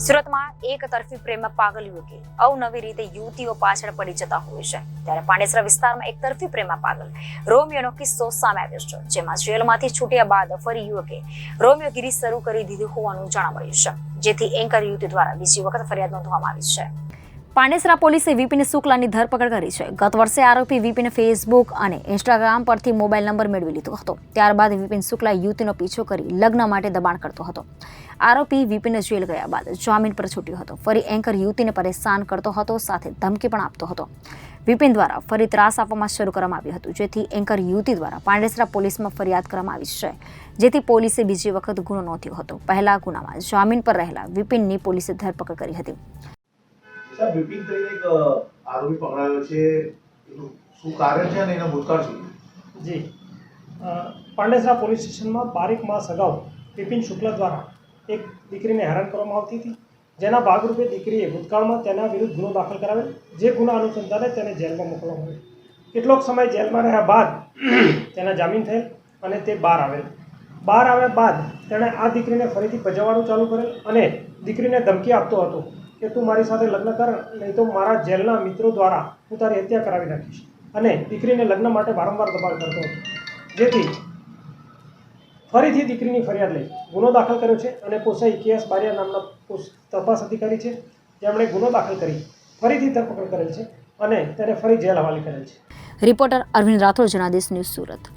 સુરતમાં એક તરફી પ્રેમમાં પાગલ યુવકી અવનવી રીતે યુવતીઓ પાછળ પડી જતા હોય છે, ત્યારે પાંડેસરા વિસ્તારમાં એક તરફી પ્રેમમાં પાગલ રોમિયોનો કિસ્સો સામે આવ્યો છે, જેમાં જેલમાંથી છૂટ્યા બાદ ફરી યુવકે રોમિયોગીરી શરૂ કરી દીધી હોવાનું જાણવા મળ્યું છે, જેથી એન્કર યુવતી દ્વારા બીજી વખત ફરિયાદ નોંધવામાં આવી છે। પાંડેસરા પોલીસે વિપિન શુક્લાની ધરપકડ કરી છે। ગત વર્ષે આરોપી વિપિન ફેસબુક અને ઇન્સ્ટાગ્રામ પરથી મોબાઈલ નંબર મેળવી લીધો હતો। ત્યારબાદ વિપિન શુક્લા યુવતીનો પીછો કરી લગ્ન માટે દબાણ કરતો હતો। આરોપી વિપિન જેલ ગયા બાદ જામીન પર છૂટ્યો હતો। ફરી એન્કર યુવતીને પરેશાન કરતો હતો, સાથે ધમકી પણ આપતો હતો। વિપિન દ્વારા ફરી ત્રાસ આપવામાં શરૂ કરવામાં આવ્યું હતું, જેથી એન્કર યુવતી દ્વારા પાંડેસરા પોલીસમાં ફરિયાદ કરવામાં આવી છે, જેથી પોલીસે બીજી વખત ગુનો નોંધ્યો હતો। પહેલા ગુનામાં જામીન પર રહેલા વિપિનની પોલીસે ધરપકડ કરી હતી। સાહેબ, વિપિન કરીને એક આરોપી પકડાયો છે, એનું શું કારણ છે અને એનો ભૂતકાળ શું છે? જી, પાંડેસરા પોલીસ સ્ટેશનમાં 12 માસ અગાઉ વિપિન શુક્લા દ્વારા એક દીકરીને હેરાન કરવામાં આવતી હતી, જેના ભાગરૂપે દીકરીએ ભૂતકાળમાં તેના વિરુદ્ધ ગુનો દાખલ કરાવેલ, જે ગુના અનુસંધાને તેને જેલમાં મોકલવામાં આવેલ। કેટલોક સમય જેલમાં રહ્યા બાદ તેના જામીન થયેલ અને તે બહાર આવેલ। બહાર આવ્યા બાદ તેણે આ દીકરીને ફરીથી ભજવવાનું ચાલુ કરેલ અને દીકરીને ધમકી આપતો હતો કે તું મારી સાથે લગ્ન કર, નહીં તો મારા જેલના મિત્રો દ્વારા હું તારી હત્યા કરાવી નાખીશ, અને દીકરીને લગ્ન માટે વારંવાર દબાણ કરતો હતો, જેથી ફરીથી દીકરીની ફરિયાદ લઈ ગુનો દાખલ કર્યો છે અને પોસાઈ કેએસ બારિયા નામના તપાસ અધિકારી છે, જેમણે ગુનો દાખલ કરી ફરીથી ધરપકડ કરેલ છે અને તેને ફરી જેલ હવાલે કરેલ છે। Reporter Arvind Rathod, Janadesh news, Surat.